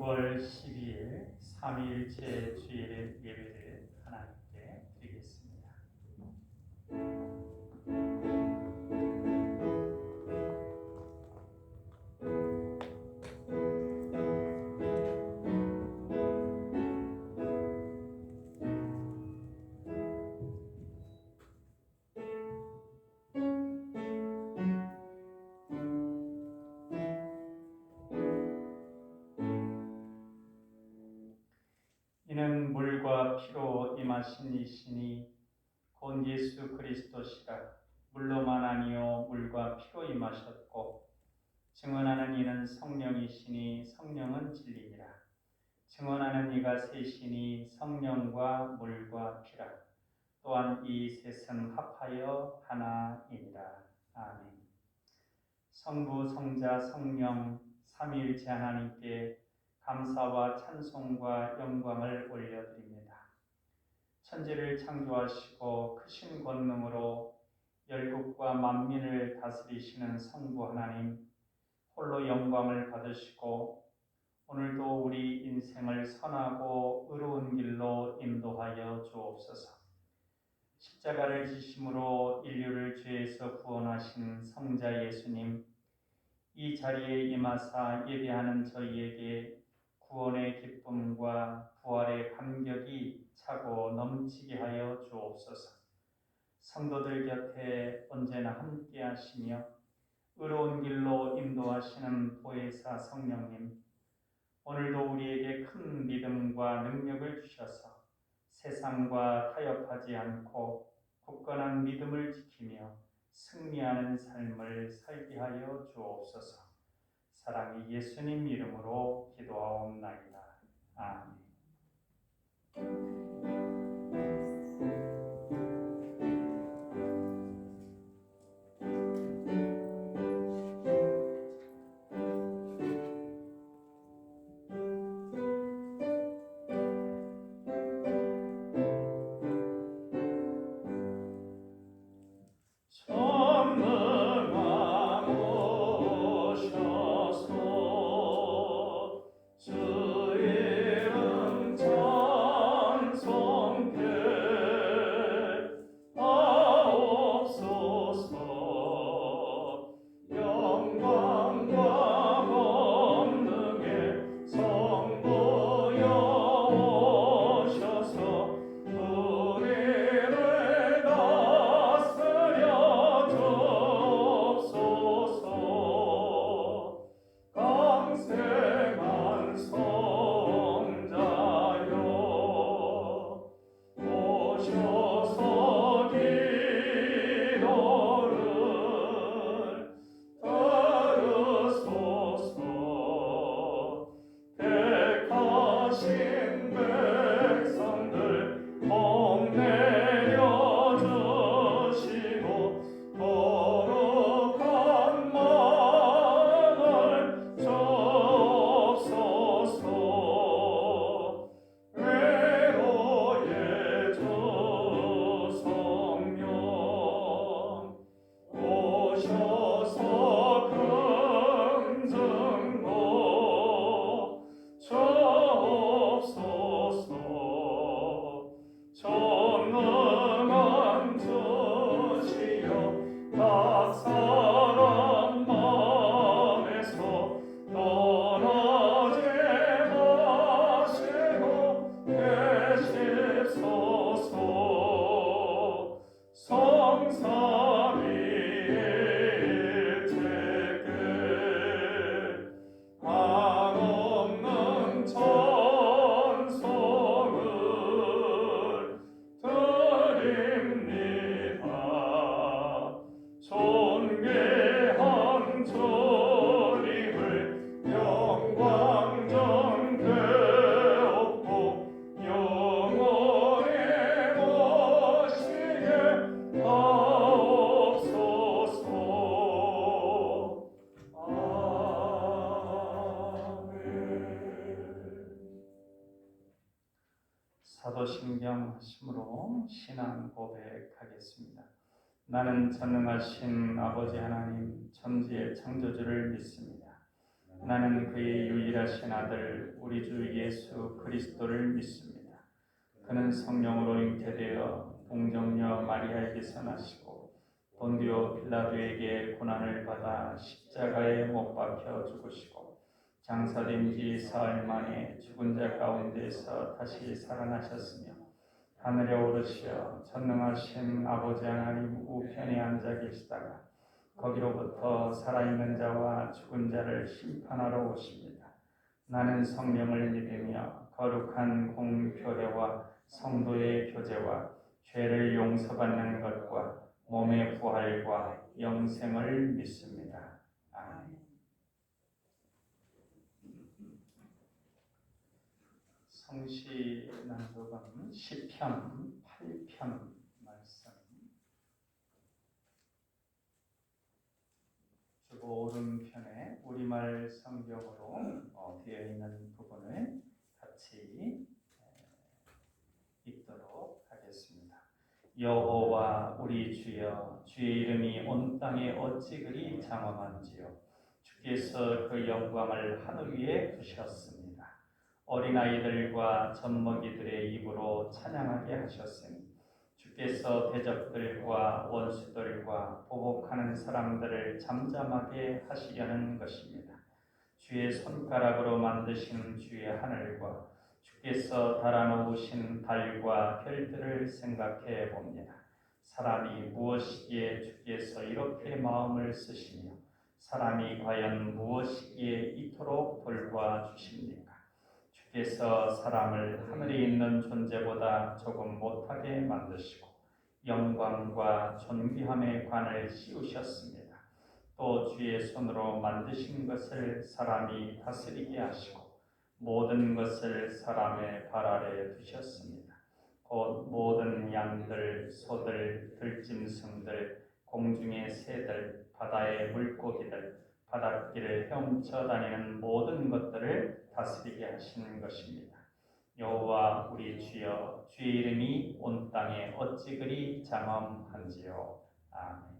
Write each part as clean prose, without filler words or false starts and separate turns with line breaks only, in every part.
6월 12일 3일째 주일 예배를 하나님께 드리겠습니다. 이는 물과 피로 임하신 이시니 곧 예수 그리스도시라. 물로만 아니요 물과 피로 임하셨고 증언하는 이는 성령이시니 성령은 진리니라. 증언하는 이가 셋이니 성령과 물과 피라. 또한 이 셋은 합하여 하나이니라. 아멘. 성부, 성자, 성령 삼위일체 하나님께 감사와 찬송과 영광을 올려드립니다. 천지를 창조하시고 크신 권능으로 열국과 만민을 다스리시는 성부 하나님, 홀로 영광을 받으시고 오늘도 우리 인생을 선하고 의로운 길로 인도하여 주옵소서. 십자가를 지심으로 인류를 죄에서 구원하신 성자 예수님, 이 자리에 임하사 예배하는 저희에게 구원의 기쁨과 부활의 감격이 차고 넘치게 하여 주옵소서. 성도들 곁에 언제나 함께 하시며 의로운 길로 인도하시는 보혜사 성령님, 오늘도 우리에게 큰 믿음과 능력을 주셔서 세상과 타협하지 않고 굳건한 믿음을 지키며 승리하는 삶을 살게 하여 주옵소서. 사랑의 예수님 이름으로 기도하옵나이다. 아멘. 사도신경 하심으로 신앙 고백하겠습니다. 나는 전능하신 아버지 하나님 천지의 창조주를 믿습니다. 나는 그의 유일하신 아들 우리 주 예수 그리스도를 믿습니다. 그는 성령으로 잉태되어 동정녀 마리아에게서 나시고 본디오 빌라도에게 고난을 받아 십자가에 못 박혀 죽으시고 장사된 지 사흘 만에 죽은 자 가운데서 다시 살아나셨으며 하늘에 오르시어 전능하신 아버지 하나님 우편에 앉아 계시다가 거기로부터 살아있는 자와 죽은 자를 심판하러 오십니다. 나는 성령을 믿으며 거룩한 공교회와 성도의 교제와 죄를 용서받는 것과 몸의 부활과 영생을 믿습니다. 아멘. 성시 낭독은 시편 8편 말씀 주보 오른편에 우리말 성경으로 되어 있는 부분을 같이 읽도록 하겠습니다. 여호와 우리 주여, 주의 이름이 온 땅에 어찌 그리 장엄한지요. 주께서 그 영광을 하늘 위에 두셨습니다. 어린아이들과 젖먹이들의 입으로 찬양하게 하셨으니 주께서 대적들과 원수들과 보복하는 사람들을 잠잠하게 하시려는 것입니다. 주의 손가락으로 만드신 주의 하늘과 주께서 달아놓으신 달과 별들을 생각해 봅니다. 사람이 무엇이기에 주께서 이렇게 마음을 쓰시며 사람이 과연 무엇이기에 이토록 돌봐주십니까? 주께서 사람을 하늘에 있는 존재보다 조금 못하게 만드시고 영광과 존귀함의 관을 씌우셨습니다. 또 주의 손으로 만드신 것을 사람이 다스리게 하시고 모든 것을 사람의 발 아래 두셨습니다. 곧 모든 양들, 소들, 들짐승들, 공중의 새들, 바다의 물고기들, 바닷길을 헤엄쳐 다니는 모든 것들을 다스리게 하시는 것입니다. 여호와 우리 주여, 주의 이름이 온 땅에 어찌 그리 장엄한지요. 아멘.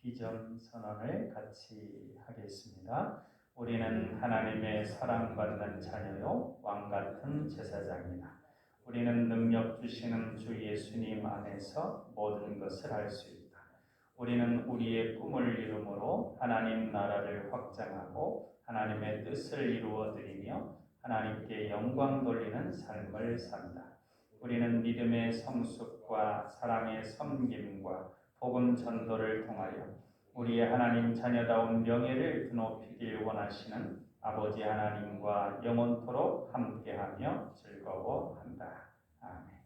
비전 선언을 같이 하겠습니다. 우리는 하나님의 사랑받는 자녀요 왕같은 제사장이다. 우리는 능력 주시는 주 예수님 안에서 모든 것을 할 수 있다. 우리는 우리의 꿈을 이루므로 하나님 나라를 확장하고 하나님의 뜻을 이루어 드리며 하나님께 영광 돌리는 삶을 산다. 우리는 믿음의 성숙과 사랑의 섬김과 복음 전도를 통하여 우리의 하나님 자녀다운 명예를 드높이길 원하시는 아버지 하나님과 영원토록 함께하며 즐거워한다. 아멘.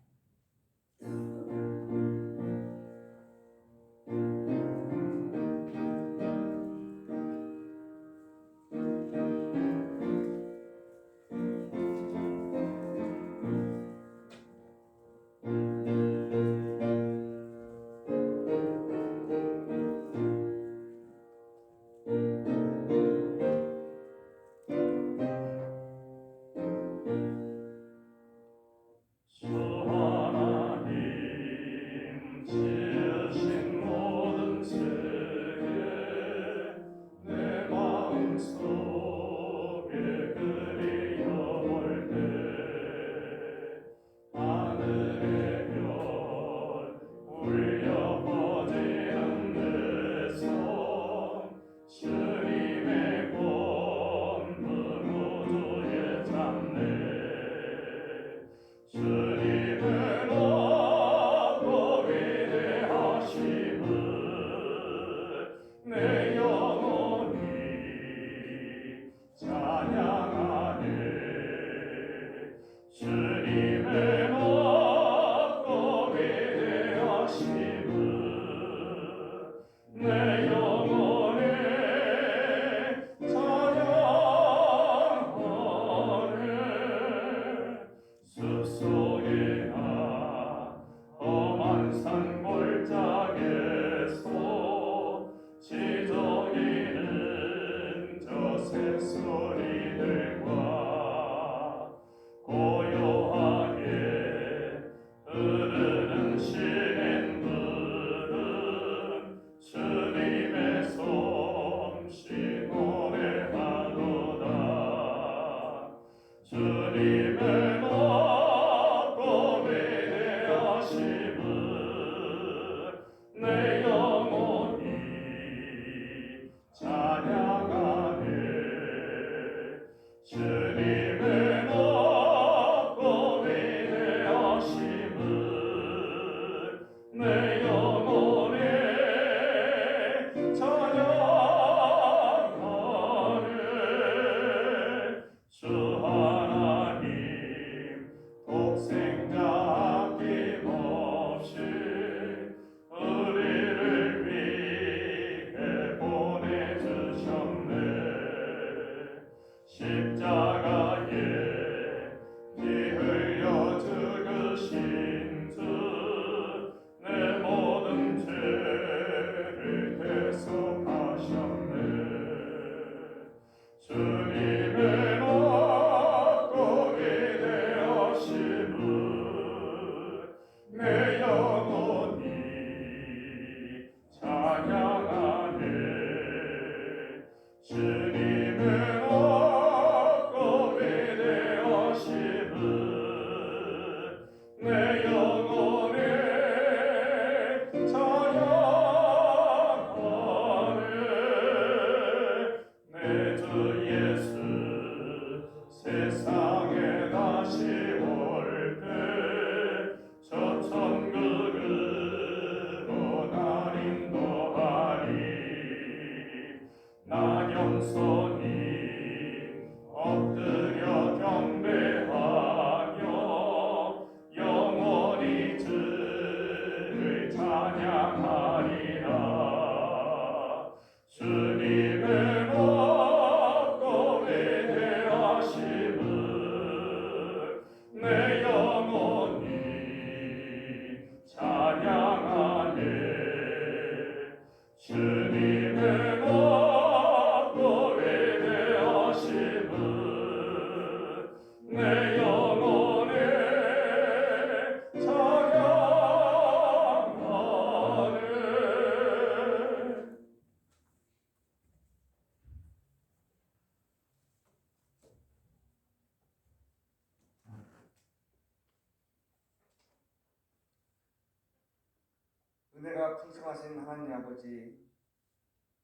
은혜가 풍성하신 하나님 아버지,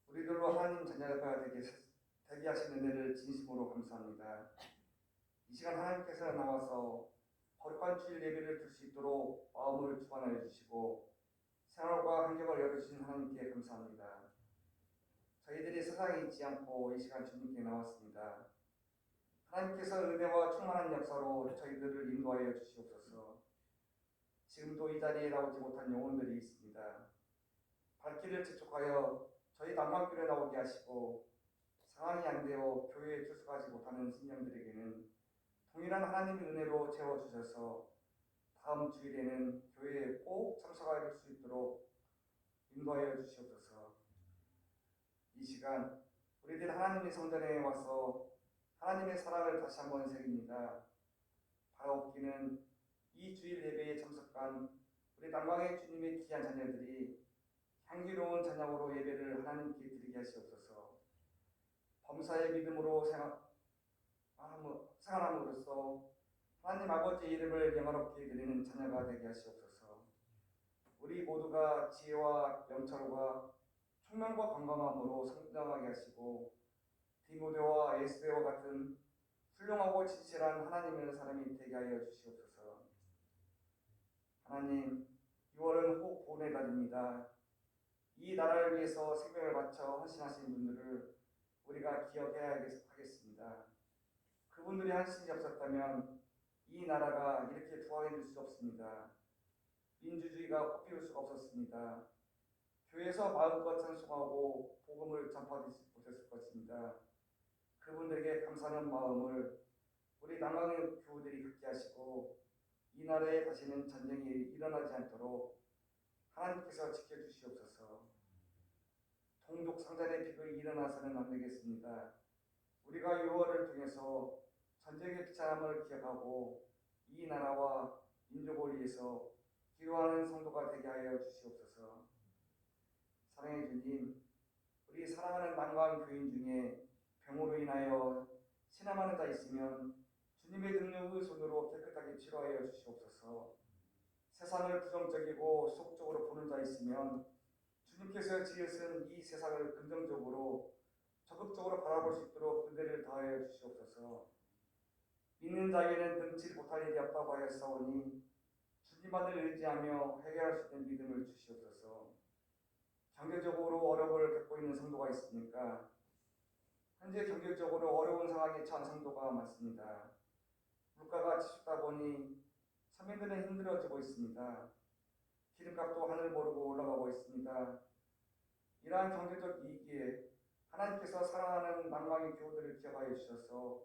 우리들로 하나님 자녀가 되게 하신 은혜를 진심으로 감사합니다. 이 시간 하나님께서 나와서 거룩한 주일 예배를 들 수 있도록 마음을 주관하여 주시고 생활과 환경을 열어주신 하나님께 감사합니다. 저희들이 세상에 있지 않고 이 시간 주님께 나왔습니다. 하나님께서 은혜와 충만한 역사로 저희들을 인도하여 주시옵소서. 지금도 이 자리에 나오지 못한 영혼들이 있습니다. 발길을 재촉하여 저희 남방교회에 나오게 하시고 상황이 안 되어 교회에 출석하지 못하는 신령들에게는 동일한 하나님의 은혜로 채워주셔서 다음 주일에는 교회에 꼭 참석할 수 있도록 인도하여 주시옵소서. 이 시간 우리들 하나님의 성전에 와서 하나님의 사랑을 다시 한번 새깁니다. 바라옵기는 이 주일 예배에 참석한 우리 남방의 주님의 귀한 자녀들이 향기로운 찬양으로 예배를 하나님께 드리게 하시옵소서. 범사의 믿음으로 생활함으로써 하나님 아버지의 이름을 영화롭게 드리는 자녀가 되게 하시옵소서. 우리 모두가 지혜와 영철과 총명과 건강함으로 성장하게 하시고 디모데와 에스베와 같은 훌륭하고 진실한 하나님의 사람이 되게 하여 주시옵소서. 하나님, 6월은 혹 보내 달입니다. 이 나라를 위해서 생명을 바쳐 헌신하신 분들을 우리가 기억해야 하겠습니다. 그분들이 헌신이 없었다면 이 나라가 이렇게 부강해질 수 없습니다. 민주주의가 꽃피울 수가 없었습니다. 교회에서 마음껏 찬송하고 복음을 전파하지 못했을 것입니다. 그분들에게 감사하는 마음을 우리 남방의 교우들이 갖게 하시고 이 나라에 다시는 전쟁이 일어나지 않도록 하나님께서 지켜주시옵소서. 동족 상잔의 비극이 일어나서는 안 되겠습니다. 우리가 6월을 통해서 전쟁의 비참함을 기억하고 이 나라와 민족을 위해서 기도하는 성도가 되게 하여 주시옵소서. 사랑의 주님, 우리 사랑하는 남방 교인 중에 병으로 인하여 신음하는 자 있으면 주님의 능력의 손으로 깨끗하게 치료하여 주시옵소서. 세상을 부정적이고 속적으로 보는 자 있으면 주님께서 지으신 이 세상을 긍정적으로 적극적으로 바라볼 수 있도록 은혜를 더하여 주시옵소서. 믿는 자에게는 능치 못할 일이 없다고 하였사오니 주님만을 의지하며 해결할 수 있는 믿음을 주시옵소서. 경제적으로 어려움을 겪고 있는 성도가 있으니까 현재 경제적으로 어려운 상황에 처한 성도가 많습니다. 물가가 치솟다 보니 서민들은 힘들어지고 있습니다. 기름값도 하늘 모르고 올라가고 있습니다. 이러한 경제적 위기에 하나님께서 사랑하는 낭망의 교우들을 기억하여 주셔서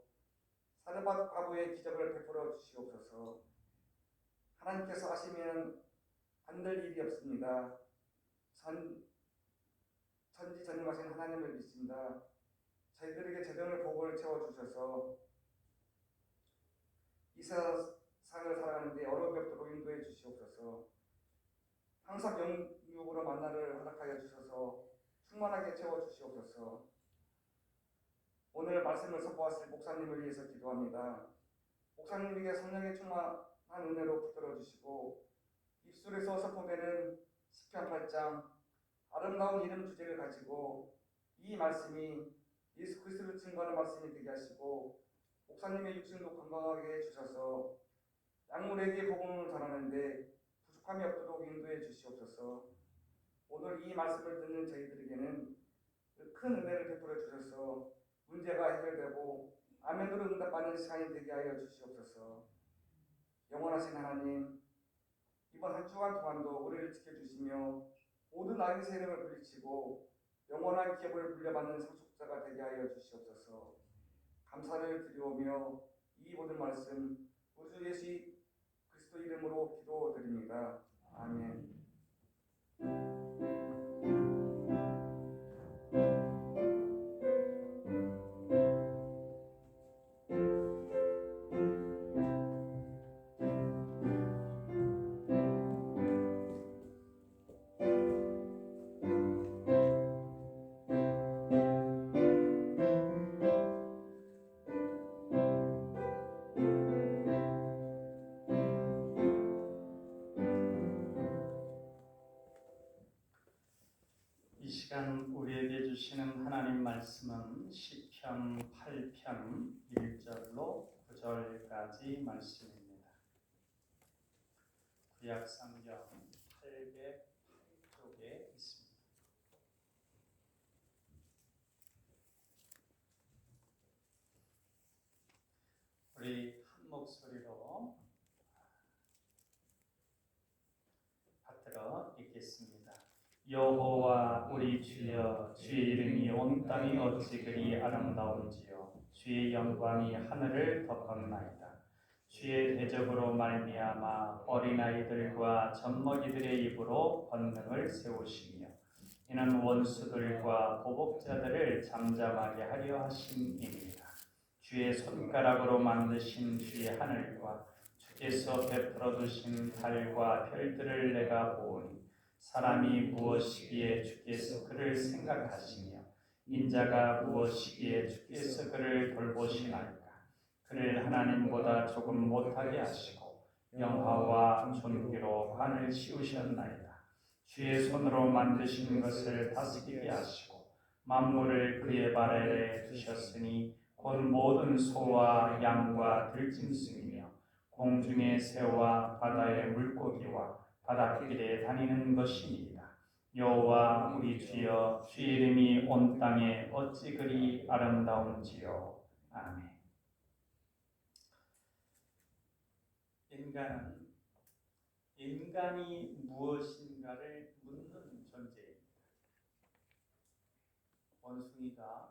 사르밧 과부의 기적을 베풀어 주시옵소서. 하나님께서 하시면 안 될 일이 없습니다. 전지전능하신 하나님을 믿습니다. 저희들에게 재정을 복을 채워주셔서 이 세상을 살아가는데 어려움이 없도록 인도해 주시옵소서. 항상 영육으로 만나를 허락하여 주셔서 충만하게 채워주시옵소서. 오늘 말씀을 선포하실 목사님을 위해서 기도합니다. 목사님에게 성령의 충만한 은혜로 붙들어 주시고 입술에서 선포되는 시편 8장 아름다운 이름 주제를 가지고 이 말씀이 예수 그리스도를 증거하는 말씀이 되게 하시고 목사님의 육신도 건강하게 해주셔서 약물에게 복음을 전하는데 부족함이 없도록 인도해 주시옵소서. 오늘 이 말씀을 듣는 저희들에게는 큰 은혜를 베풀어 주셔서 문제가 해결되고 아멘으로 응답받는 시간이 되게 하여 주시옵소서. 영원하신 하나님, 이번 한 주간 동안도 우리를 지켜주시며 모든 악의 세력을 물리치고 영원한 기업을 물려받는 상속자가 되게 하여 주시옵소서. 감사를 드리오며 이 모든 말씀 우리 주 예수 그리스도 이름으로 기도드립니다. 아멘.
이 시간 우리에게 주시는 하나님 말씀은 시편 8편 1절로 9절까지 말씀입니다. 구약 성경 808쪽에 있습니다. 우리 한 목소리로 받들어 읽겠습니다. 여호와 우리 주여, 주의 이름이 온 땅에 어찌 그리 아름다운지요. 주의 영광이 하늘을 덮었나이다. 주의 대적으로 말미암아 어린아이들과 젖먹이들의 입으로 권능을 세우시며 이는 원수들과 보복자들을 잠잠하게 하려 하심입니다. 주의 손가락으로 만드신 주의 하늘과 주께서 베풀어 두신 달과 별들을 내가 보오니 사람이 무엇이기에 주께서 그를 생각하시며 인자가 무엇이기에 주께서 그를 돌보시나이까. 그를 하나님보다 조금 못하게 하시고 영화와 존귀로 관을 씌우셨나이다. 주의 손으로 만드신 것을 다스리게 하시고 만물을 그의 발 아래 두셨으니 곧 모든 소와 양과 들짐승이며 공중의 새와 바다의 물고기와 바닷길에 다니는 것이니이다. 여호와 우리 주여, 주의 이름이 온 땅에 어찌 그리 아름다운지요. 아멘. 인간은 인간이 무엇인가를 묻는 존재입니다.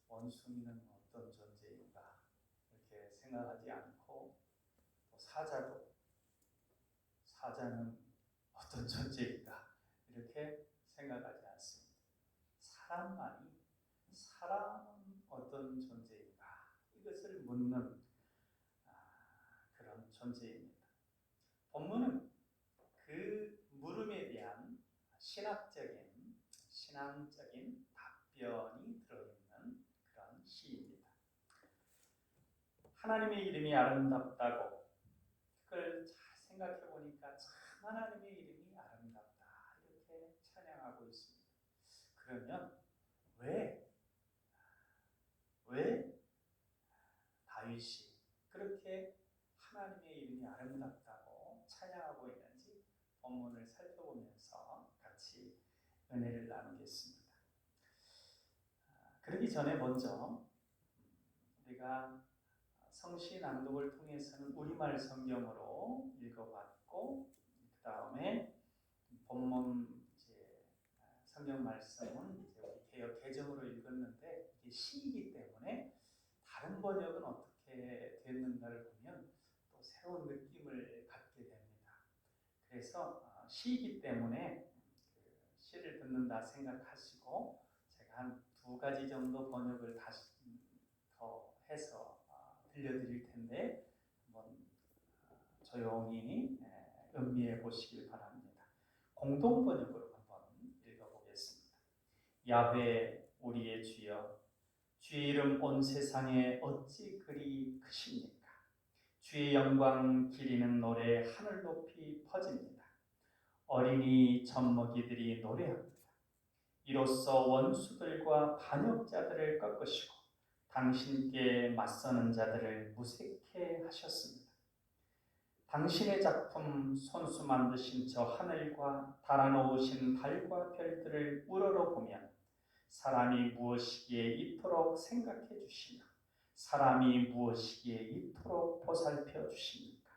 원숭이는 어떤 존재인가 이렇게 생각하지 않고 또 사자는 어떤 존재인가 이렇게 생각하지 않습니다. 사람은 어떤 존재인가 이것을 묻는 그런 존재입니다. 본문은 그 물음에 대한 신앙적인 답변이 들어있는 그런 시입니다. 하나님의 이름이 아름답다고 그걸 잘 생각해 보니까 참 하나님의 이름이 아름답다 이렇게 찬양하고 있습니다. 그러면 왜 다윗이 그렇게 하나님의 이름이 아름답다고 찬양하고 있는지 본문을 살펴보면서 같이 은혜를 나누겠습니다. 그러기 전에 먼저 우리가 성시 낭독을 통해서는 우리말 성경으로 읽어봤고 그 다음에 본문 이제 성경 말씀은 이제 우리 개역 개정으로 읽었는데 이게 시이기 때문에 다른 번역은 어떻게 됐는가를 보면 또 새로운 느낌을 갖게 됩니다. 그래서 시이기 때문에 그 시를 듣는다 생각하시고 제가 한 2가지 정도 번역을 다시 더 해서 들려드릴 텐데 한번 조용히 음미해 보시길 바랍니다. 공동 번역으로 한번 읽어보겠습니다. 야훼 우리의 주여, 주의 이름 온 세상에 어찌 그리 크십니까? 주의 영광 기리는 노래 하늘 높이 퍼집니다. 어린이 젖먹이들이 노래합니다. 이로써 원수들과 반역자들을 꺾으시고 당신께 맞서는 자들을 무색해 하셨습니다. 당신의 작품 손수 만드신 저 하늘과 달아놓으신 달과 별들을 우러러보면 사람이 무엇이기에 이토록 생각해 주시며 사람이 무엇이기에 이토록 보살펴 주십니까?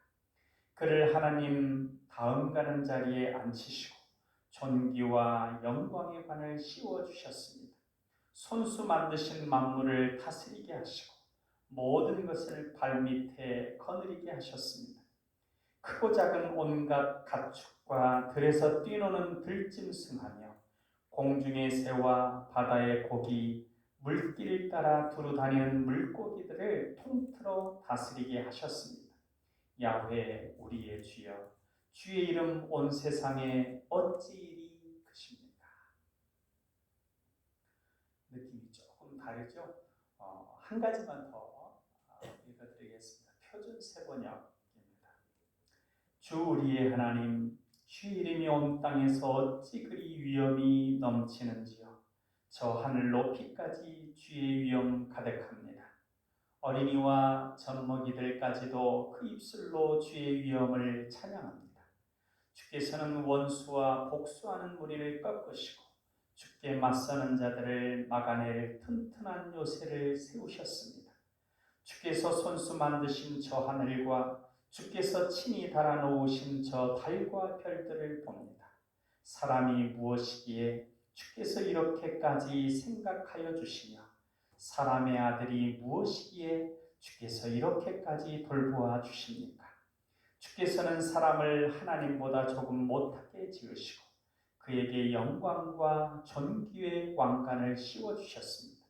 그를 하나님 다음 가는 자리에 앉히시고 존귀와 영광의 관을 씌워주셨습니다. 손수 만드신 만물을 다스리게 하시고 모든 것을 발밑에 거느리게 하셨습니다. 크고 작은 온갖 가축과 들에서 뛰노는 들짐승하며 공중의 새와 바다의 고기, 물길 따라 두루다니는 물고기들을 통틀어 다스리게 하셨습니다. 야훼 우리의 주여, 주의 이름 온 세상에 어찌 이리 크십니까? 느낌이 조금 다르죠? 한 가지만 더 읽어드리겠습니다. 표준 세번역입니다. 주 우리의 하나님, 주 이름이 온 땅에서 어찌 그리 위엄이 넘치는지요. 저 하늘 높이까지 주의 위엄 가득합니다. 어린이와 젖먹이들까지도 그 입술로 주의 위엄을 찬양합니다. 주께서는 원수와 복수하는 무리를 꺾으시고 주께 맞서는 자들을 막아낼 튼튼한 요새를 세우셨습니다. 주께서 손수 만드신 저 하늘과 주께서 친히 달아놓으신 저 달과 별들을 봅니다. 사람이 무엇이기에 주께서 이렇게까지 생각하여 주시며 사람의 아들이 무엇이기에 주께서 이렇게까지 돌보아 주십니까? 주께서는 사람을 하나님보다 조금 못하게 지으시고 그에게 영광과 존귀의 왕관을 씌워주셨습니다.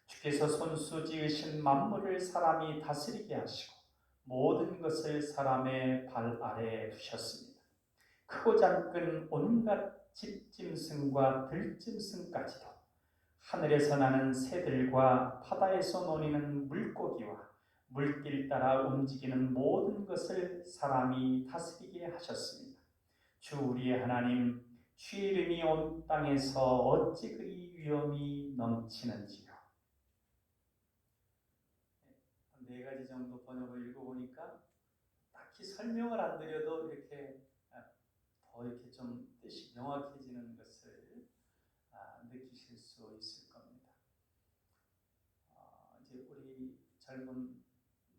주께서 손수 지으신 만물을 사람이 다스리게 하시고 모든 것을 사람의 발 아래에 두셨습니다. 크고 작은 온갖 집짐승과 들짐승까지도 하늘에서 나는 새들과 바다에서 노니는 물고기와 물길 따라 움직이는 모든 것을 사람이 다스리게 하셨습니다. 주 우리의 하나님, 주의 이름이 온 땅에서 어찌 그리 위엄이 넘치는지요. 4가지 정도 번역을 읽어보니까 딱히 설명을 안 드려도 이렇게 더 이렇게 좀 뜻이 명확해지는 것을 느끼실 수 있을 겁니다. 이제 우리 젊은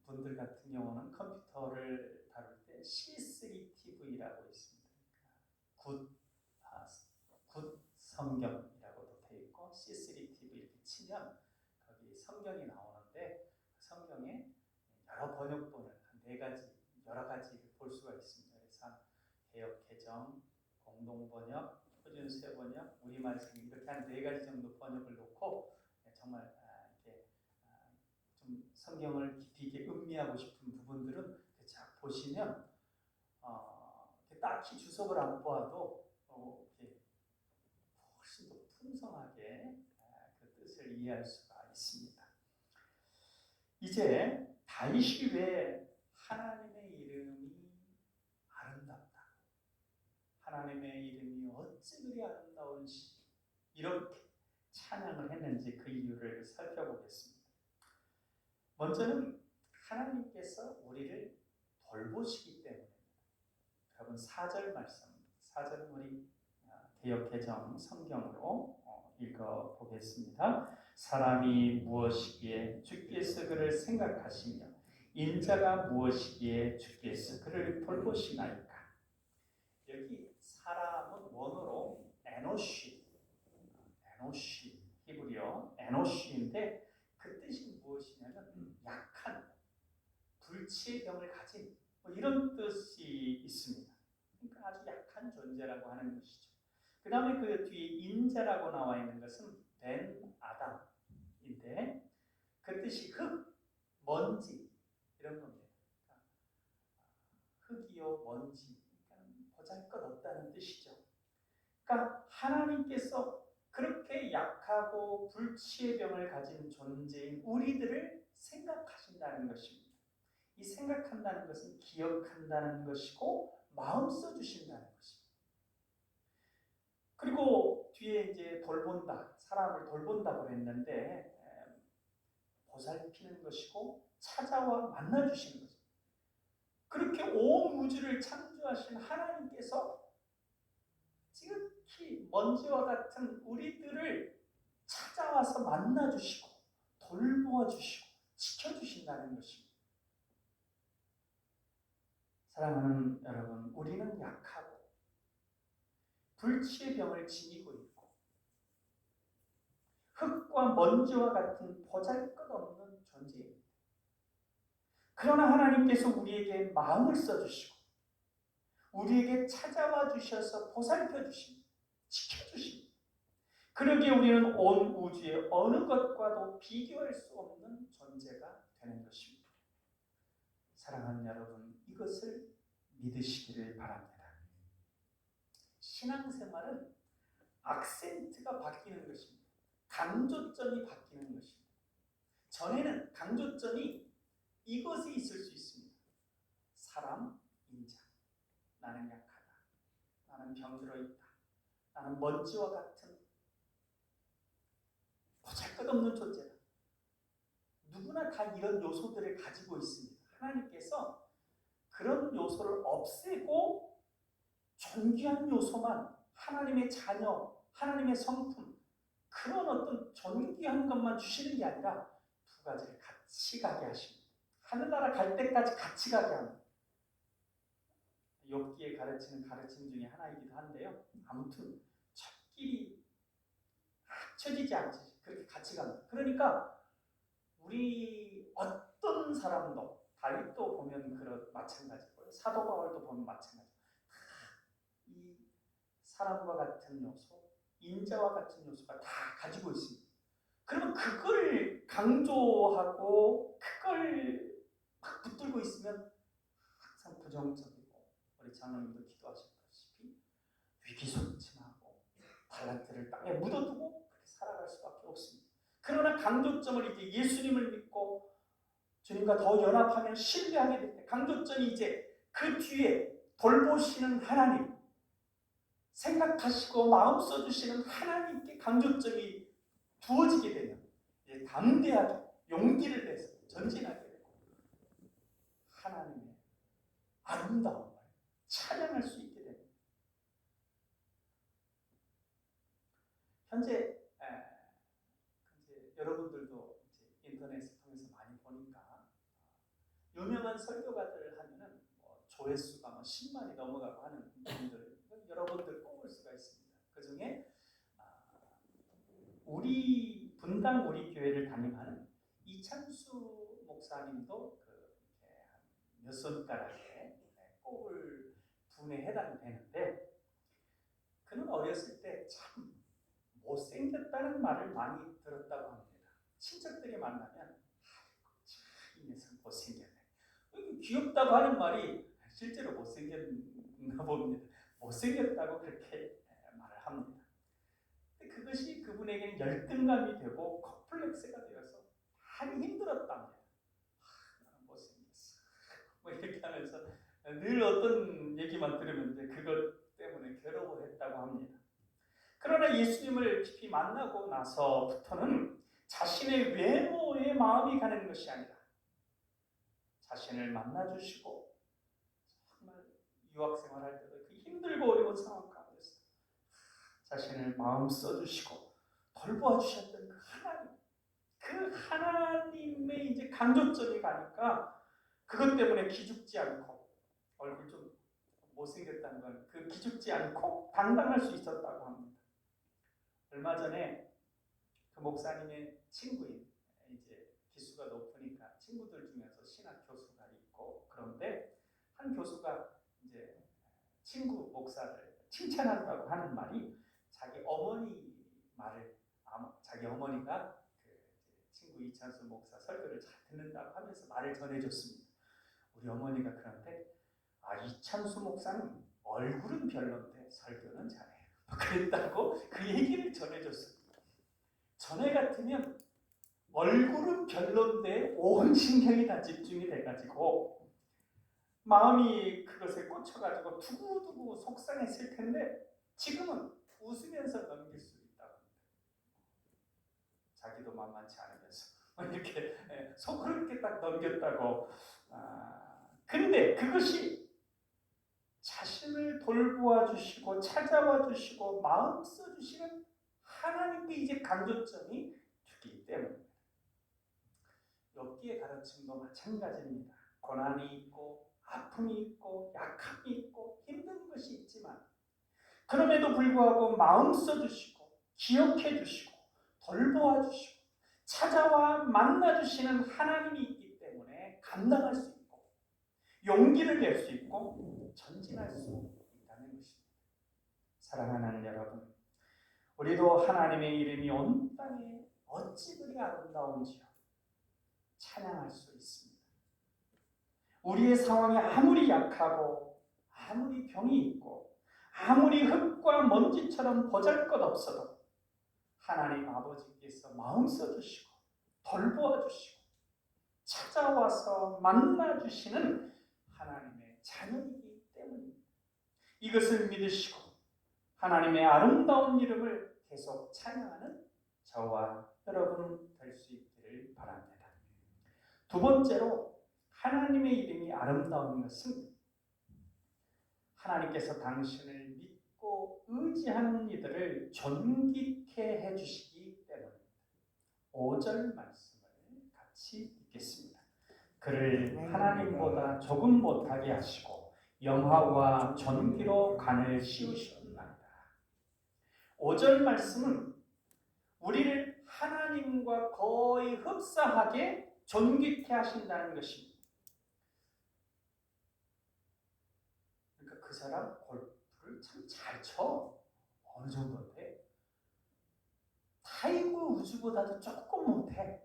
분들 같은 경우는 컴퓨터를 다룰 때 C3TV라고 있습니다. 굿 성경이라고도 되어 있고 C3TV 이렇게 치면 거기 성경이 나오는데 그 성경에 여러 번역본을 한 4가지 여러 가지를 볼 수가 있습니다. 그래서 개역 개정, 공동 번역, 표준 세번역, 우리말 성경 이렇게 한 4가지 정도 번역을 놓고 정말 이렇게 좀 성경을 깊이 있게 음미하고 싶은 부분들은 쫙 보시면 딱히 주석을 안 보아도 이렇게 훨씬 더 풍성하게 그 뜻을 이해할 수가 있습니다. 이제 다윗이 왜 하나님의 이름이 하나님의 이름이 어찌 그리 아름다운지 이렇게 찬양을 했는지 그 이유를 살펴보겠습니다. 먼저는 하나님께서 우리를 돌보시기 때문입니다. 여러분 4절 말씀, 4절은 우리 개역개정 성경으로 읽어보겠습니다. 사람이 무엇이기에 주께서 그를 생각하시며 인자가 무엇이기에 주께서 그를 돌보시나이까. 여기 사람은 원어로 에노시, 히브리어 에노시인데 그 뜻이 무엇이냐면 약한, 불치의 병을 가진 이런 뜻이 있습니다. 그러니까 아주 약한 존재라고 하는 것이죠. 그 다음에 그 뒤에 인자라고 나와 있는 것은 벤 아담인데 그 뜻이 흙, 먼지 이런 겁니다. 흙이요 먼지, 그러니까 보잘것없다는 뜻이죠. 그러니까 하나님께서 그렇게 약하고 불치의 병을 가진 존재인 우리들을 생각하신다는 것입니다. 이 생각한다는 것은 기억한다는 것이고 마음 써주신다는 것입니다. 그리고 뒤에 이제 돌본다, 사람을 돌본다고 했는데 보살피는 것이고 찾아와 만나주시는 것입니다. 그렇게 온 우주를 창조하신 하나님께서 지극히 먼지와 같은 우리들을 찾아와서 만나주시고 돌보아주시고 지켜주신다는 것입니다. 사랑하는 여러분, 우리는 약하고 불치의 병을 지니고 있고 흙과 먼지와 같은 보잘것없는 존재입니다. 그러나 하나님께서 우리에게 마음을 써주시고 우리에게 찾아와 주셔서 보살펴 주십니다. 지켜주십니다. 그러기에 우리는 온 우주의 어느 것과도 비교할 수 없는 존재가 되는 것입니다. 사랑하는 여러분, 이것을 믿으시기를 바랍니다. 신앙생활은 악센트가 바뀌는 것입니다. 강조점이 바뀌는 것입니다. 전에는 강조점이 이것에 있을 수 있습니다. 사람, 인자. 나는 약하다. 나는 병들어 있다. 나는 먼지와 같은 보잘것없는 존재다. 누구나 다 이런 요소들을 가지고 있습니다. 하나님께서 그런 요소를 없애고 존귀한 요소만, 하나님의 자녀, 하나님의 성품, 그런 어떤 존귀한 것만 주시는 게 아니라 두 가지를 같이 가게 하십니다. 하늘나라 갈 때까지 같이 가게 합니다. 욥기에 가르치는 가르침 중에 하나이기도 한데요. 아무튼 첫길이 합쳐지지 않지 그렇게 같이 갑니다. 그러니까 우리 어떤 사람도 다윗도 보면 그런 마찬가지고요. 사도 바울도 보면 마찬가지고 이 사람과 같은 요소, 인자와 같은 요소가 다 가지고 있습니다. 그러면 그걸 강조하고 그걸 막 붙들고 있으면 항상 부정적이고 우리 장로님도 기도하셨다시피 위기소침하고 달란트를 땅에 묻어두고 그렇게 살아갈 수밖에 없습니다. 그러나 강조점을 이제 예수님을 믿고 주님과 더 연합하면 신뢰하게 될 때 강조점이 이제 그 뒤에 돌보시는 하나님, 생각하시고 마음 써주시는 하나님께 강조점이 두어지게 되면 이제 담대하게 용기를 내서 전진하게 되고 하나님의 아름다움을 찬양할 수 있게 됩니다. 현재 여러분들도 이제 인터넷을 통해서 많이 보니까 유명한 설교가들을 하면은 조회수가 10만이 넘어가고 하는 분들 여러분들 꼽을 수가 있습니다. 그 중에 우리 분당 우리 교회를 담임하는 이창수 목사님도 몇 손가락에 꼽을 분에 해당되는데 그는 어렸을 때 참 못생겼다는 말을 많이 들었다고 합니다. 친척들이 만나면 이 녀석 못생겼네. 귀엽다고 하는 말이 실제로 못생겼나 봅니다. 못생겼다고 그렇게 말을 합니다. 근데 그것이 그분에게는 열등감이 되고 컴플렉스가 되어서 많이 힘들었답니다. 나는 못생겼어. 이렇게 하면서 늘 어떤 얘기만 들으면 그것 때문에 괴로워 있다고 합니다. 그러나 예수님을 깊이 만나고 나서부터는 자신의 외모에 마음이 가는 것이 아니라 자신을 만나주시고, 정말 유학생활할 때도 그 힘들고 어려운 상황 가운데서 자신을 마음 써주시고 돌보아 주셨던 그 하나님의 이제 강조점이 가니까 그것 때문에 기죽지 않고, 얼굴 좀 못생겼다는 건 그 기죽지 않고 당당할 수 있었다고 합니다. 얼마 전에 그 목사님의 친구인, 이제 기수가 높으니까 친구들 중에서 신학 교수가 있고, 그런데 한 교수가 이제 친구 목사를 칭찬한다고 하는 말이, 자기 어머니 말을, 자기 어머니가 그 친구 이찬수 목사 설교를 잘 듣는다고 하면서 말을 전해줬습니다. 우리 어머니가 그런데, 이찬수 목사는 얼굴은 별론데 설교는 잘해요. 그랬다고 그 얘기를 전해줬습니다. 전에 같으면 얼굴은 별론데 온 신경이 다 집중이 돼가지고 마음이 그것에 꽂혀가지고 두고두고 속상했을 텐데, 지금은 웃으면서 넘길 수 있다고 합니다. 자기도 만만치 않으면서 이렇게 속으로 이렇게 딱 넘겼다고. 근데 그것이 자신을 돌보아 주시고 찾아와 주시고 마음 써주시는 하나님께 이제 강조점이 되기 때문입니다. 욥기의 가르침도 마찬가지입니다. 고난이 있고 아픔이 있고 약함이 있고 힘든 것이 있지만, 그럼에도 불구하고 마음 써주시고 기억해 주시고 돌보아 주시고 찾아와 만나 주시는 하나님이 있기 때문에 감당할 수 있고 용기를 낼 수 있고 전진할 수 있다는 것입니다. 사랑하는 여러분, 우리도 하나님의 이름이 온 땅에 어찌 그리 아름다운지요 찬양할 수 있습니다. 우리의 상황이 아무리 약하고 아무리 병이 있고 아무리 흙과 먼지처럼 보잘것없어도 하나님 아버지께서 마음 써주시고 돌보아 주시고 찾아와서 만나주시는 하나님의 자녀이기 때문입니다. 이것을 믿으시고 하나님의 아름다운 이름을 계속 찬양하는 저와 여러분 될 수 있기를 바랍니다. 두 번째로, 하나님의 이름이 아름다운 것은 하나님께서 당신을 믿고 의지하는 이들을 존귀케 해주시기 때문입니다. 5절 말씀을 같이 읽겠습니다. 그를 하나님보다 조금 못하게 하시고 영화와 존귀로 관을 씌우셨나이다. 5절 말씀은 우리를 하나님과 거의 흡사하게 존귀케 하신다는 것입니다. 그러니까 그 사람 골프를 참 잘 쳐. 어느 정도인데? 타이거 우즈보다도 조금 못해.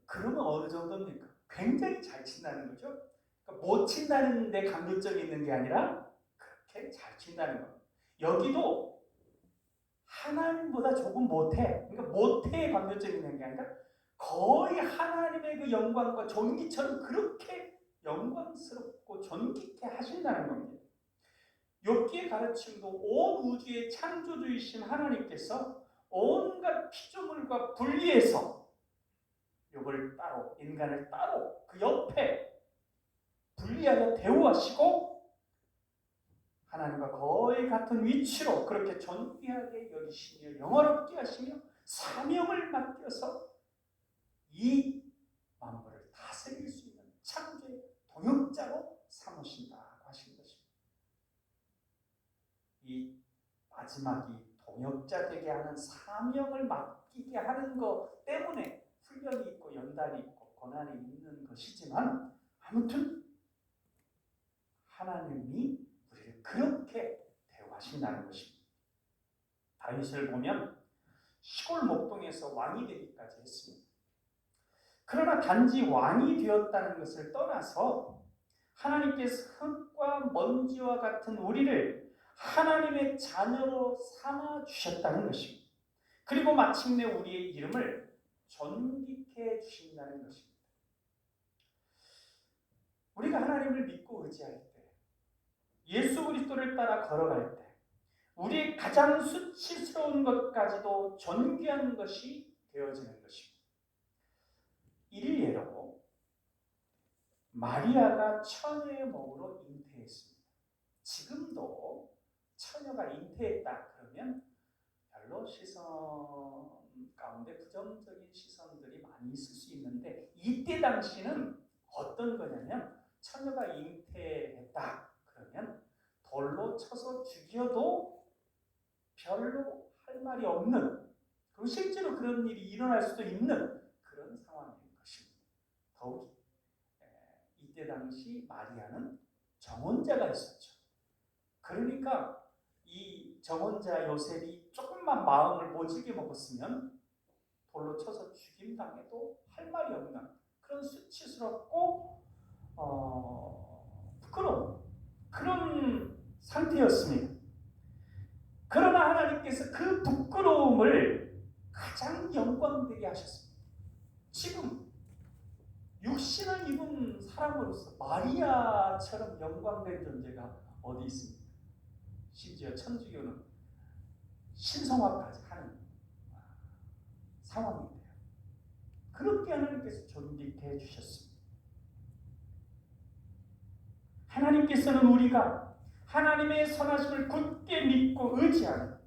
그러면 어느 정도입니까? 굉장히 잘 친다는 거죠. 그러니까 못 친다는 데 강조점이 있는 게 아니라 그렇게 잘 친다는 겁니다. 여기도 하나님보다 조금 못해. 그러니까 못해에 강조점이 있는 게 아니라 거의 하나님의 그 영광과 존귀처럼 그렇게 영광스럽고 존귀케 하신다는 겁니다. 욥기의 가르침도 온 우주의 창조주이신 하나님께서 온갖 피조물과 분리해서 욥을 따로, 인간을 따로 그 옆에 분리하여 대우하시고 하나님과 거의 같은 위치로 그렇게 존귀하게 여기시며 영화롭게 하시며 사명을 맡겨서 이 만물을 다스릴 수 있는 창조의 동역자로 삼으신다고 하신 것입니다. 이 마지막이 동역자 되게 하는 사명을 맡기게 하는 것 때문에 훈련이 있고 연단이 있고 고난이 있는 것이지만, 아무튼 하나님이 우리를 그렇게 대우하신다는 것입니다. 다윗을 보면 시골 목동에서 왕이 되기까지 했습니다. 그러나 단지 왕이 되었다는 것을 떠나서 하나님께서 흙과 먼지와 같은 우리를 하나님의 자녀로 삼아 주셨다는 것입니다. 그리고 마침내 우리의 이름을 존귀케 해 주신다는 것입니다. 우리가 하나님을 믿고 의지할 때, 예수 그리스도를 따라 걸어갈 때, 우리 가장 수치스러운 것까지도 존귀한 것이 되어지는 것입니다. 일례로 마리아가 처녀의 몸으로 잉태했습니다. 지금도 처녀가 잉태했다 그러면 별로 시선 가운데 부정적인 시선들이 많이 있을 수 있는데, 이때 당시는 어떤 거냐면 처녀가 잉태했다 그러면 돌로 쳐서 죽여도 별로 할 말이 없는, 그리고 실제로 그런 일이 일어날 수도 있는 그런 상황인 것입니다. 더욱이 이때 당시 마리아는 정혼자가 있었죠. 그러니까 이 정혼자 요셉이 조금만 마음을 모질게 먹었으면 돌로 쳐서 죽임당해도 할 말이 없는 그런 수치스럽고 부끄러운 그런 상태였습니다. 그러나 하나님께서 그 부끄러움을 가장 영광되게 하셨습니다. 지금 육신을 입은 사람으로서 마리아처럼 영광된 존재가 어디 있습니까? 심지어 천주교는 신성화까지 하는 상황인데요. 그렇게 하나님께서 존귀케 해주셨습니다. 하나님께서는 우리가 하나님의 선하심을 굳게 믿고 의지하는,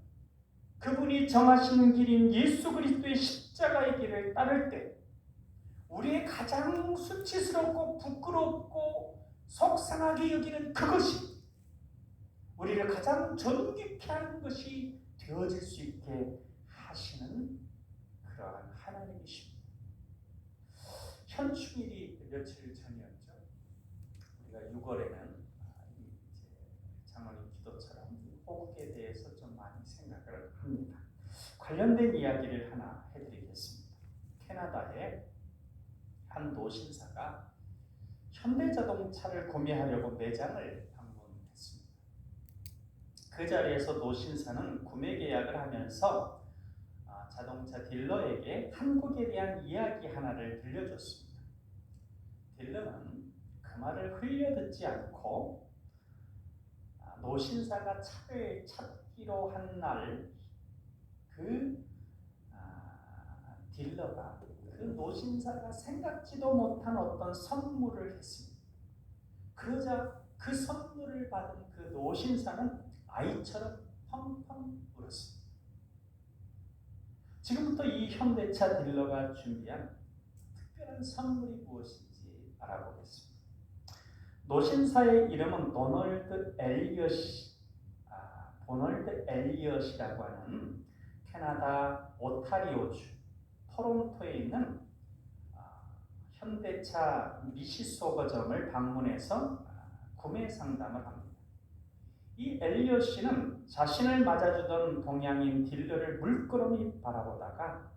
그분이 정하시는 길인 예수 그리스도의 십자가의 길을 따를 때 우리의 가장 수치스럽고 부끄럽고 속상하게 여기는 그것이 우리를 가장 존귀케 하는 것이 되어질 수 있게 하시는 그러한 하나님이십니다. 현충일이 며칠 전이었죠. 우리가 6월에는 장로님 기도처럼 호국에 대해서 좀 많이 생각을 합니다. 관련된 이야기를 하나 해드리겠습니다. 캐나다의 한 노신사가 현대자동차를 구매하려고 매장을 방문했습니다. 그 자리에서 노신사는 구매 계약을 하면서 자동차 딜러에게 한국에 대한 이야기 하나를 들려줬습니다. 딜러는 그 말을 흘려듣지 않고 노신사가 차를 찾기로 한 날 그 딜러가 그 노신사가 생각지도 못한 어떤 선물을 했습니다. 그러자 그 선물을 받은 그 노신사는 아이처럼 펑펑 울었습니다. 지금부터 이 현대차 딜러가 준비한 특별한 선물이 무엇인지 알아보겠습니다. 노신사의 이름은 도널드 엘리엇이라고 하는 캐나다 오타리오주 토론토에 있는 현대차 미시소거점을 방문해서 구매 상담을 합니다. 이 엘리엇 씨는 자신을 맞아주던 동양인 딜러를 물끄러미 바라보다가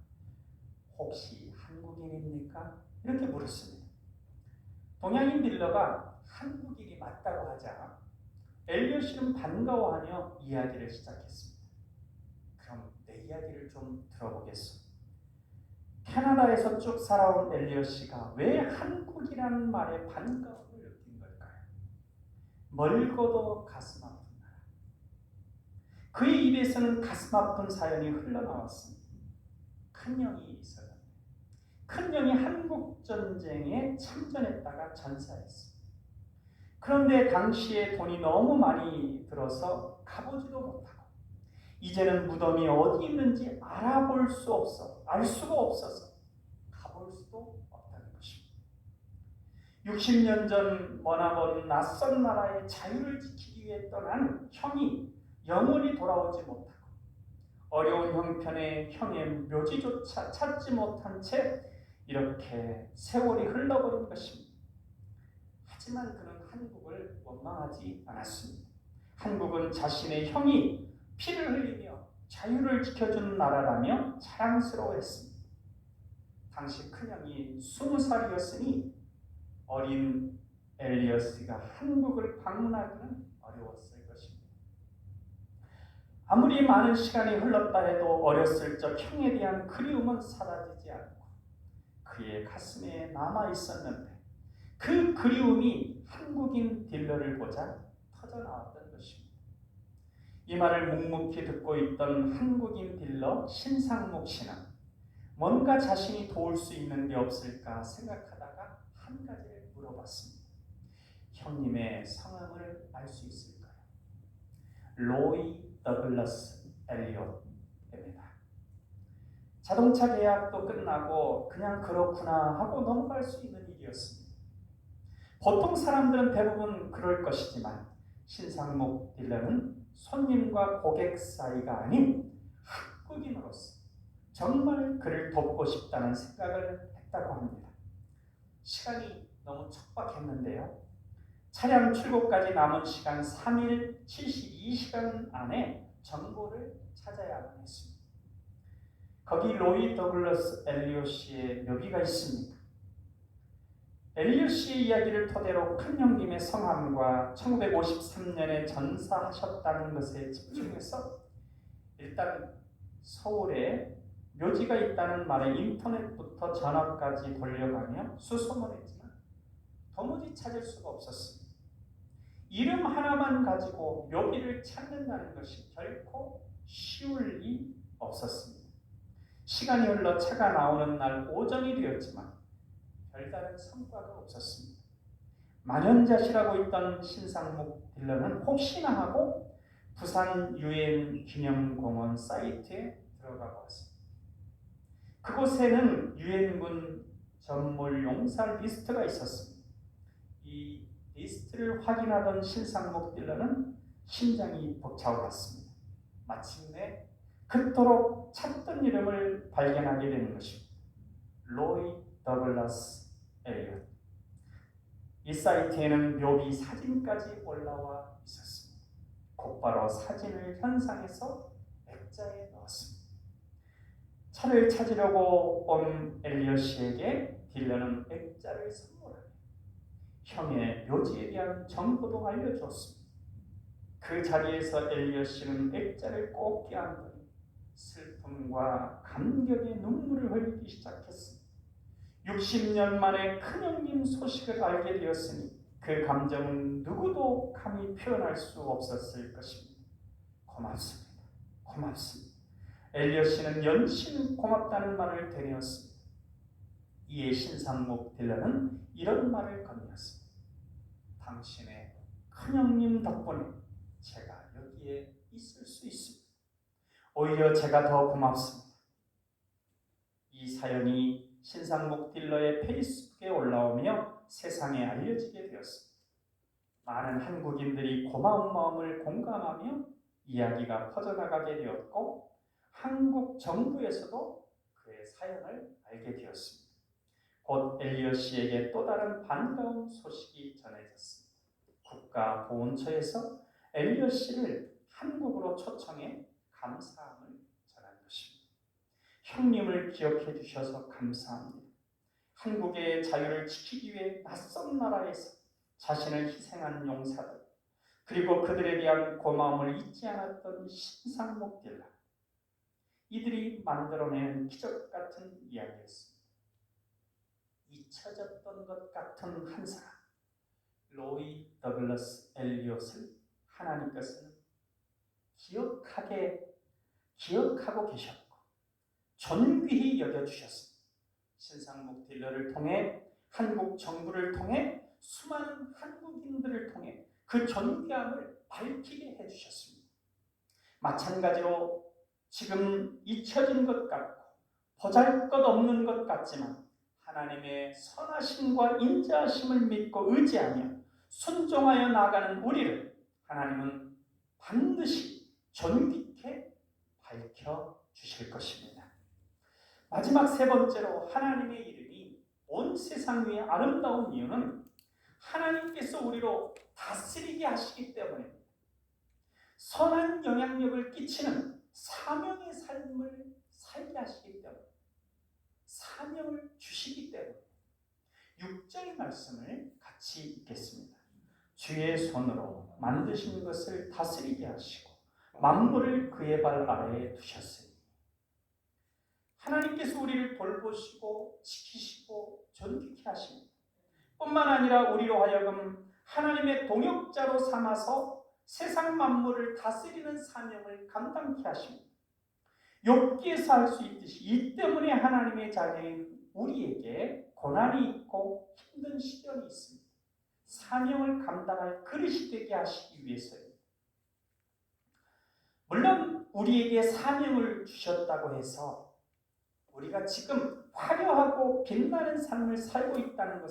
혹시 한국인입니까? 이렇게 물었습니다. 동양인 딜러가 한국인이 맞다고 하자 엘리엇 씨는 반가워하며 이야기를 시작했습니다. 그럼 내 이야기를 좀 들어보겠습니다. 캐나다에서 쭉 살아온 엘리엇 씨가 왜 한국이라는 말에 반가움을 느낀 걸까요? 멀고도 가슴 아픈 나라. 그의 입에서는 가슴 아픈 사연이 흘러나왔습니다. 큰형이 있었는데 큰형이 한국전쟁에 참전했다가 전사했습니다. 그런데 당시에 돈이 너무 많이 들어서 가보지도 못하고 이제는 무덤이 어디 있는지 알 수가 없어서 가볼 수도 없다는 것입니다. 60년 전 머나먼 낯선 나라의 자유를 지키기 위해 떠난 형이 영원히 돌아오지 못하고 어려운 형편의 형의 묘지조차 찾지 못한 채 이렇게 세월이 흘러버린 것입니다. 하지만 그는 한국을 원망하지 않았습니다. 한국은 자신의 형이 피를 흘리며 자유를 지켜준 나라라며 자랑스러워했습니다. 당시 큰형이 20살이었으니 어린 엘리엇가 한국을 방문하기는 어려웠을 것입니다. 아무리 많은 시간이 흘렀다 해도 어렸을 적 형에 대한 그리움은 사라지지 않고 그의 가슴에 남아 있었는데 그 그리움이 한국인 딜러를 보자 터져나왔던 것입니다. 이 말을 묵묵히 듣고 있던 한국인 딜러 신상목 씨는 뭔가 자신이 도울 수 있는 게 없을까 생각하다가 한 가지를 물어봤습니다. 형님의 성함을 알 수 있을까요? 로이 더글라스 엘리엇입니다. 자동차 계약도 끝나고 그냥 그렇구나 하고 넘어갈 수 있는 일이었습니다. 보통 사람들은 대부분 그럴 것이지만 신상목 딜러는 손님과 고객 사이가 아닌 한국인으로서 정말 그를 돕고 싶다는 생각을 했다고 합니다. 시간이 너무 촉박했는데요. 차량 출고까지 남은 시간 3일 72시간 안에 정보를 찾아야만 했습니다. 거기 로이 더글라스 엘리엇의 묘비가 있습니다. 엘리엇의 이야기를 토대로 큰 형님의 성함과 1953년에 전사하셨다는 것에 집중해서 일단 서울에 묘지가 있다는 말에 인터넷부터 전화까지 돌려가며 수소문했지만 도무지 찾을 수가 없었습니다. 이름 하나만 가지고 묘비를 찾는다는 것이 결코 쉬울 리 없었습니다. 시간이 흘러 차가 나오는 날 오전이 되었지만 별다른 성과가 없었습니다. 만연자실하고 있던 신상목 딜러는 혹시나 하고 부산 유엔 기념공원 사이트에 들어가 보았습니다. 그곳에는 유엔군 전몰 용사 리스트가 있었습니다. 이 리스트를 확인하던 신상목 딜러는 심장이 벅차올랐습니다. 마침내 그토록 찾던 이름을 발견하게 되는 것입니다. 로이 더글라스 엘리엇. 이 사이트에는 묘비 사진까지 올라와 있었습니다. 곧바로 사진을 현상해서 액자에 넣었습니다. 차를 찾으려고 온 엘리엇 씨에게 딜러는 액자를 선물하며 형의 묘지에 대한 정보도 알려주었습니다. 그 자리에서 엘리엇 씨는 액자를 꼭 껴안더니 슬픔과 감격의 눈물을 흘리기 시작했습니다. 60년 만에 큰형님 소식을 알게 되었으니 그 감정은 누구도 감히 표현할 수 없었을 것입니다. 고맙습니다. 고맙습니다. 엘리엇 씨는 연신 고맙다는 말을 되뇌었습니다. 이에 신상목 딜러는 이런 말을 건네었습니다. 당신의 큰형님 덕분에 제가 여기에 있을 수 있습니다. 오히려 제가 더 고맙습니다. 이 사연이 신상목 딜러의 페이스북에 올라오며 세상에 알려지게 되었습니다. 많은 한국인들이 고마운 마음을 공감하며 이야기가 퍼져나가게 되었고 한국 정부에서도 그의 사연을 알게 되었습니다. 곧 엘리엇 씨에게 또 다른 반가운 소식이 전해졌습니다. 국가보훈처에서 엘리엇 씨를 한국으로 초청해 감사함을 전한 것입니다. 형님을 기억해 주셔서 감사합니다. 한국의 자유를 지키기 위해 낯선 나라에서 자신을 희생한 용사들, 그리고 그들에 대한 고마움을 잊지 않았던 신상목 딜러, 이들이 만들어낸 기적 같은 이야기였습니다. 잊혀졌던 것 같은 한 사람, 로이 더글라스 엘리엇을 하나님께서는 기억하고 계셨고 존귀히 여겨주셨습니다. 신상목 딜러를 통해 한국 정부를 통해 수많은 한국인들을 통해 그 존귀함을 밝히게 해주셨습니다. 마찬가지로 지금 잊혀진 것 같고 보잘것없는 것 같지만 하나님의 선하심과 인자하심을 믿고 의지하며 순종하여 나아가는 우리를 하나님은 반드시 존귀케 밝혀주실 것입니다. 마지막 세 번째로 하나님의 이름이 온 세상 위에 아름다운 이유는 하나님께서 우리로 다스리게 하시기 때문입니다. 선한 영향력을 끼치는 사명의 삶을 살게 하시기 때문에, 사명을 주시기 때문에 6절 말씀을 같이 읽겠습니다. 주의 손으로 만드신 것을 다스리게 하시고 만물을 그의 발 아래에 두셨으니, 하나님께서 우리를 돌보시고 지키시고 존귀케 하십니다. 뿐만 아니라 우리로 하여금 하나님의 동역자로 삼아서 세상 만물을 다스리는 사명을 감당케 하십니다. 욥기에서 할 수 있듯이 이 때문에 하나님의 자녀인 우리에게 고난이 있고 힘든 시련이 있습니다. 사명을 감당할 그릇이 되게 하시기 위해서입니다. 물론 우리에게 사명을 주셨다고 해서 우리가 지금 화려하고 빛나는 삶을 살고 있다는 것은